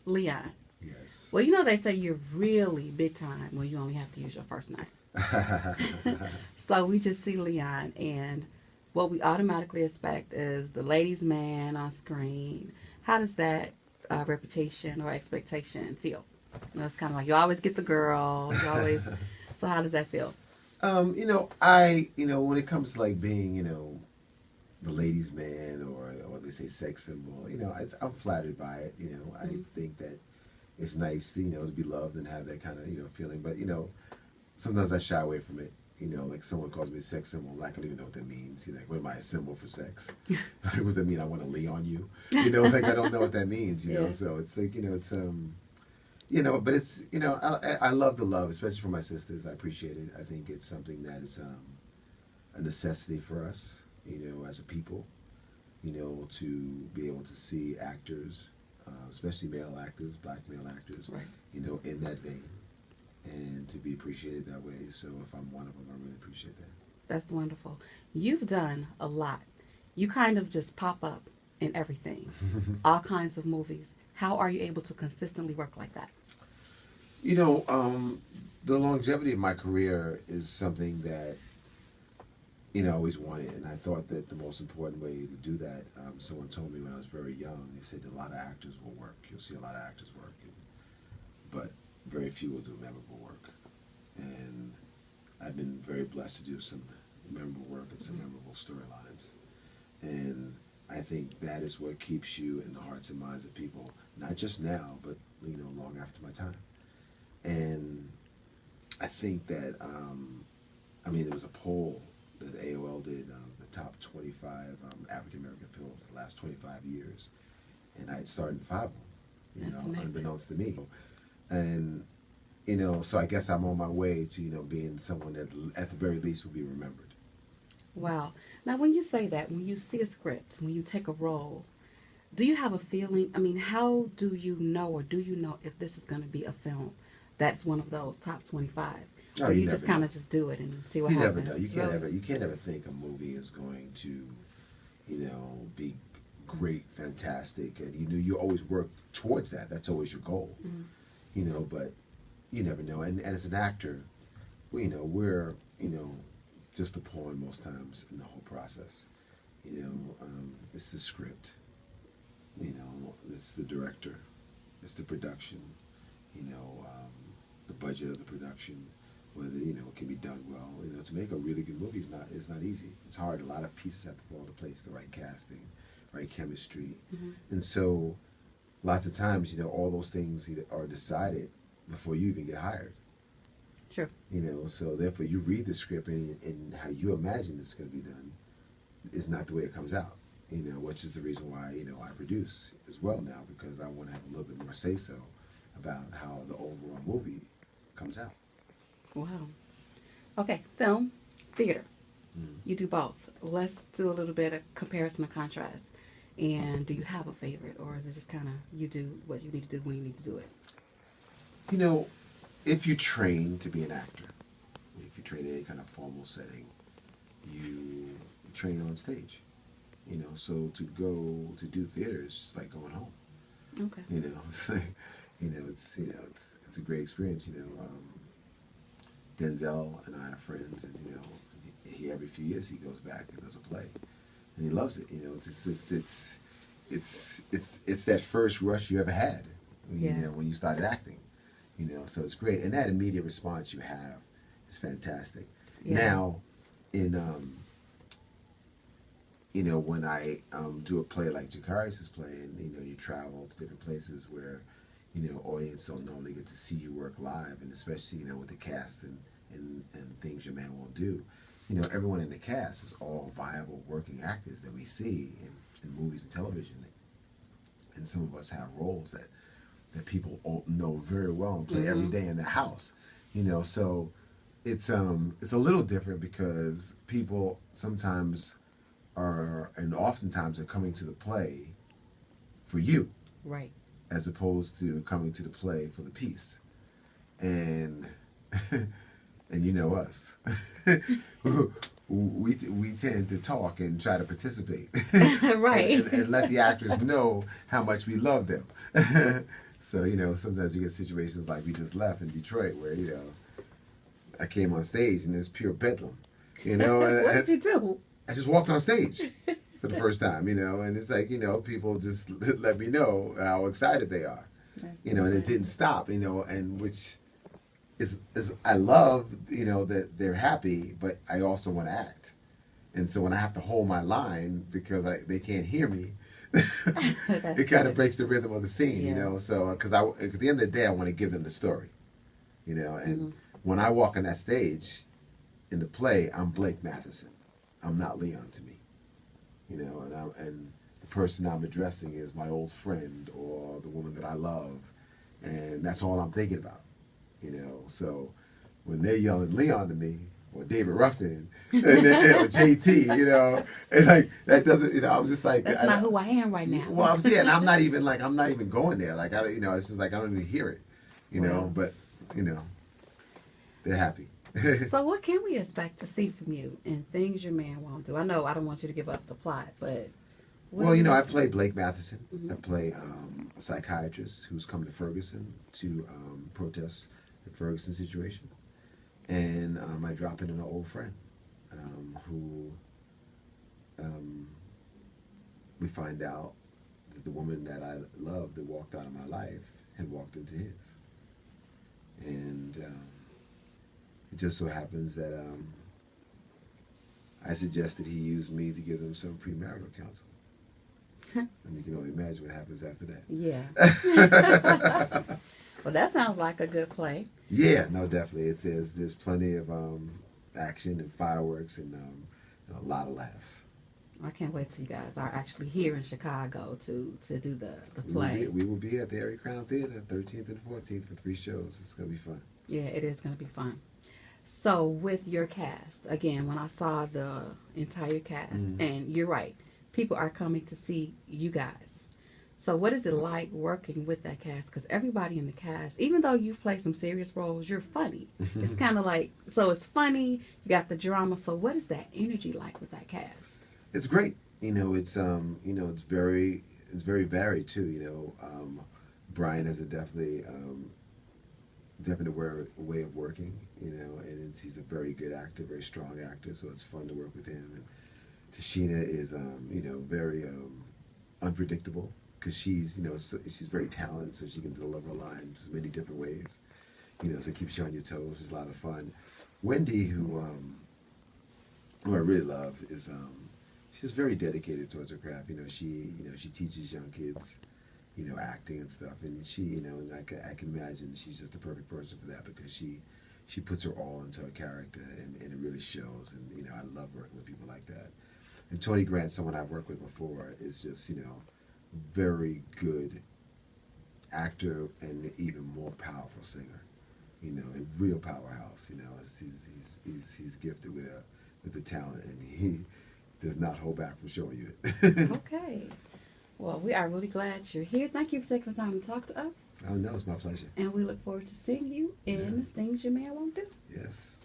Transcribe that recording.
Leon. Yes. Well, you know they say you're really big time when you only have to use your first name. So we just see Leon, and what we automatically expect is the ladies' man on screen. How does that reputation or expectation feel? You know, it's kind of like you always get the girl. You always. So how does that feel? when it comes to like being, the ladies' man or they say sex symbol, I'm flattered by it. I Mm-hmm. think that it's nice, to be loved and have that kind of, feeling. But, sometimes I shy away from it. Like someone calls me a sex symbol, I'm like, I don't even know what that means. Like, what am I, a symbol for sex? What does that mean? I want to lay on you? It's like, I don't know what that means, Yeah. So it's like, but it's, I love the love, especially for my sisters. I appreciate it. I think it's something that is a necessity for us, as a people, to be able to see actors, especially male actors, black male actors, Right. in that vein, and to be appreciated that way. So if I'm one of them, I really appreciate that. That's wonderful. You've done a lot. You kind of just pop up in everything, all kinds of movies. How are you able to consistently work like that? You know, um, the longevity of my career is something that I always wanted, and I thought that the most important way to do that. Someone told me when I was very young. They said a lot of actors will work. You'll see a lot of actors work, but very few will do memorable work. And I've been very blessed to do some memorable work and some memorable storylines. And I think that is what keeps you in the hearts and minds of people, not just now, but long after my time. And I think that there was a poll that AOL did, the top 25 African American films in the last 25 years, and I had starred in five of them, That's amazing. unbeknownst to me. And so I guess I'm on my way to being someone that at the very least will be remembered. Wow. Now, when you say that, when you see a script, when you take a role, do you have a feeling? I mean, how do you know, or do you know if this is going to be a film that's one of those top 25? Oh, Or you you just never kind know. of just do it and see what You never happens? know. Really? You can't ever think a movie is going to, be great, fantastic, and you always work towards that. That's always your goal. Mhm. But you never know. And as an actor, we're just a pawn most times in the whole process. It's the script. It's the director. It's the production. The budget of the production. Whether it can be done well. To make a really good movie is not easy. It's hard. A lot of pieces have to fall into place. The right casting, right chemistry, Mhm. and so lots of times all those things are decided before you even get hired. Sure. So therefore you read the script and how you imagine it's going to be done is not the way it comes out. Which is the reason why I produce as well now, because I want to have a little bit more say so about how the overall movie comes out. Wow. Okay, film, theater. Mm. You do both. Let's do a little bit of comparison and contrast. And do you have a favorite, or is it just kind of you do what you need to do when you need to do it? You know, if you train to be an actor, if you train in any kind of formal setting, you train on stage. So to go to do theater is just like going home. Okay. It's like, it's a great experience. Denzel and I are friends, and he every few years he goes back and does a play, and he loves it. It's that first rush you ever had. Yeah. When you started acting. So it's great, and that immediate response you have is fantastic. Yeah. Now, in when I do a play like Jakari's play, and you travel to different places where audience don't normally get to see you work live, and especially with the cast and things your man won't do. Everyone in the cast is all viable working actors that we see in movies and television, and some of us have roles that people know very well and play every day in the house. So it's a little different because people sometimes are, and oftentimes are coming to the play for you, Right. as opposed to coming to the play for the piece. And and us, we tend to talk and try to participate, Right. and let the actors know how much we love them. So, you know, sometimes you get situations like we just left in Detroit where, you know, I came on stage and it's pure bedlam. You know, and What did you do? I just walked on stage for the first time, you know, and it's like, you know, people just let me know how excited they are. That's You know, and it didn't stop, you know, and which is I love, you know, that they're happy, but I also want to act. And so when I have to hold my line because they can't hear me, it kind of breaks the rhythm of the scene, you know. So because at the end of the day, I want to give them the story, you know. And when I walk on that stage in the play, I'm Blake Matheson. I'm not Leon to me, you know. And the person I'm addressing is my old friend or the woman that I love, and that's all I'm thinking about, you know. So when they're yelling Leon to me, or David Ruffin, and then, or JT, you know, and like that doesn't, you know, I'm just like that's not who I am right now. Well, I'm saying I'm not even going there. Like you know, it's just like I don't even hear it, you know. But you know, they're happy. So what can we expect to see from you in Things Your Man Won't Do? I know I don't want you to give up the plot, but well, you know, I play Blake Matheson. I play a psychiatrist who's come to Ferguson to protest the Ferguson situation. And I drop in an old friend who we find out that the woman that I loved that walked out of my life had walked into his. And it just so happens that I suggested he use me to give them some premarital counsel. And you can only imagine what happens after that. Yeah. Well, that sounds like a good play. Yeah, no, definitely. There's plenty of action and fireworks and a lot of laughs. I can't wait till you guys are actually here in Chicago to do the play. We will be at the Erie Crown Theater 13th and 14th for 3 shows. It's going to be fun. Yeah, it is going to be fun. So with your cast, again, when I saw the entire cast, and you're right, people are coming to see you guys. So what is it like working with that cast? Because everybody in the cast, even though you've played some serious roles, you're funny. It's kind of like, so it's funny, you got the drama. So what is that energy like with that cast? It's great. You know, it's it's very varied too. You know, Brian has a definite way of working. You know, and he's a very good actor, very strong actor. So it's fun to work with him. And Tashina is very unpredictable. Because she's very talented, so she can deliver lines many different ways. You know, so it keeps you on your toes. It's a lot of fun. Wendy, who I really love, is she's very dedicated towards her craft. You know, she teaches young kids, you know, acting and stuff, and and I can imagine she's just the perfect person for that because she puts her all into her character, and it really shows. And you know, I love working with people like that. And Tony Grant, someone I've worked with before, is just very good actor and even more powerful singer. You know, a real powerhouse. You know, he's gifted with the talent, and he does not hold back from showing you it. Okay. Well, we are really glad you're here. Thank you for taking the time to talk to us. Oh no, it's my pleasure. And we look forward to seeing you in Things Your Man Won't Do. Yes.